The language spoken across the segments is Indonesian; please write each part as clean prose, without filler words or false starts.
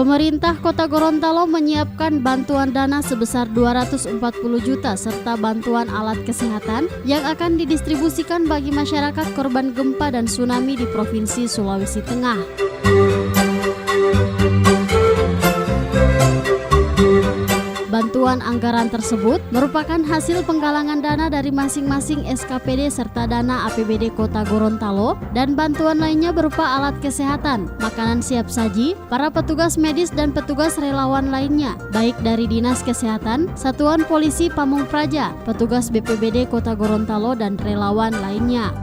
Pemerintah Kota Gorontalo menyiapkan bantuan dana sebesar 240 juta serta bantuan alat kesehatan yang akan didistribusikan bagi masyarakat korban gempa dan tsunami di Provinsi Sulawesi Tengah. Bantuan anggaran tersebut merupakan hasil penggalangan dana dari masing-masing SKPD serta dana APBD Kota Gorontalo, dan bantuan lainnya berupa alat kesehatan, makanan siap saji, para petugas medis dan petugas relawan lainnya, baik dari Dinas Kesehatan, Satuan Polisi Pamung Praja, petugas BPBD Kota Gorontalo dan relawan lainnya.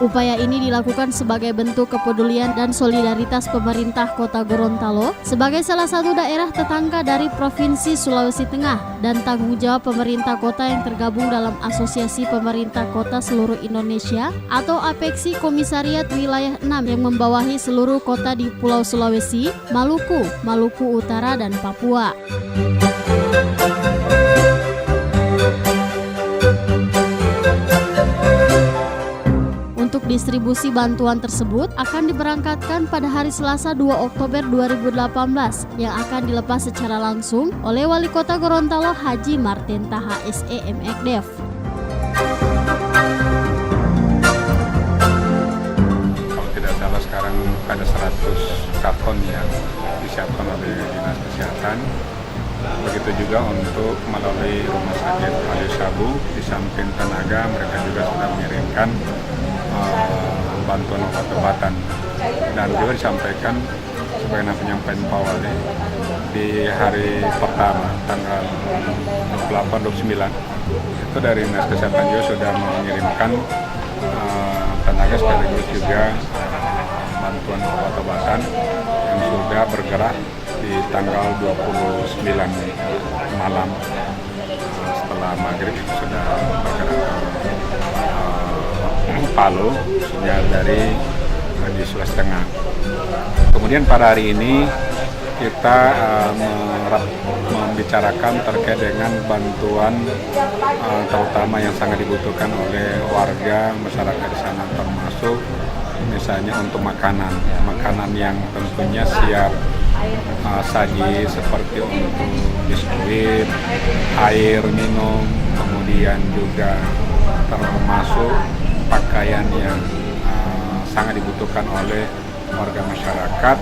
Upaya ini dilakukan sebagai bentuk kepedulian dan solidaritas pemerintah Kota Gorontalo sebagai salah satu daerah tetangga dari Provinsi Sulawesi Tengah dan tanggung jawab pemerintah kota yang tergabung dalam Asosiasi Pemerintah Kota Seluruh Indonesia atau APEKSI Komisariat Wilayah 6 yang membawahi seluruh kota di Pulau Sulawesi, Maluku, Maluku Utara, dan Papua. Untuk distribusi bantuan tersebut akan diberangkatkan pada hari Selasa 2 Oktober 2018 yang akan dilepas secara langsung oleh Wali Kota Gorontalo Haji Martin Taha SE MekDev. Kalau tidak salah sekarang ada 100 karton yang disiapkan oleh Dinas Kesehatan. Begitu juga untuk melalui Rumah Sakit Ali Sabu, di samping tenaga mereka juga sudah mengirimkan bantuan obat-obatan, dan juga disampaikan sebagai penyampaian Pak Wali di hari pertama tanggal 28-29 itu dari Dinas Kesehatan juga sudah mengirimkan tenaga sekaligus juga bantuan obat-obatan yang sudah bergerak di tanggal 29 malam setelah maghrib itu sudah bergerak Palu, khususnya dari di Sulawesi Tengah. Kemudian pada hari ini kita membicarakan terkait dengan bantuan terutama yang sangat dibutuhkan oleh warga masyarakat di sana, termasuk misalnya untuk makanan yang tentunya siap saji seperti untuk biskuit, air minum, kemudian juga termasuk pakaian yang sangat dibutuhkan oleh warga masyarakat,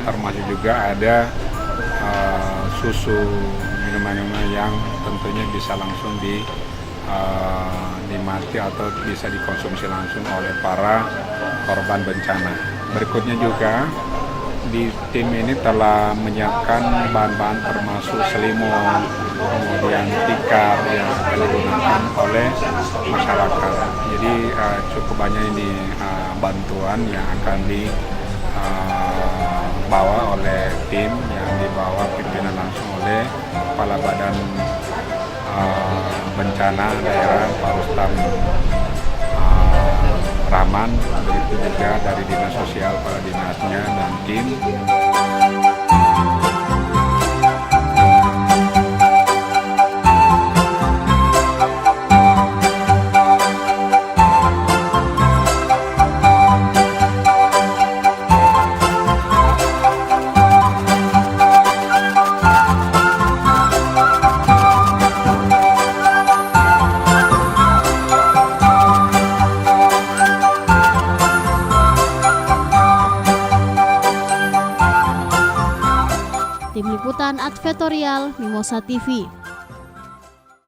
termasuk juga ada susu, minuman-minuman yang tentunya bisa langsung dinikmati atau bisa dikonsumsi langsung oleh para korban bencana. Berikutnya juga di tim ini telah menyiapkan bahan-bahan termasuk selimut, kemudian tikar yang akan digunakan oleh masyarakat. Jadi cukup banyak ini bantuan yang akan dibawa oleh tim yang dibawa pimpinan langsung oleh Kepala Badan Bencana Daerah Pak Rustam Rahman, begitu juga dari Dinas Sosial, para dinasnya, dan tim. Tim Liputan Advertorial Mimosa TV.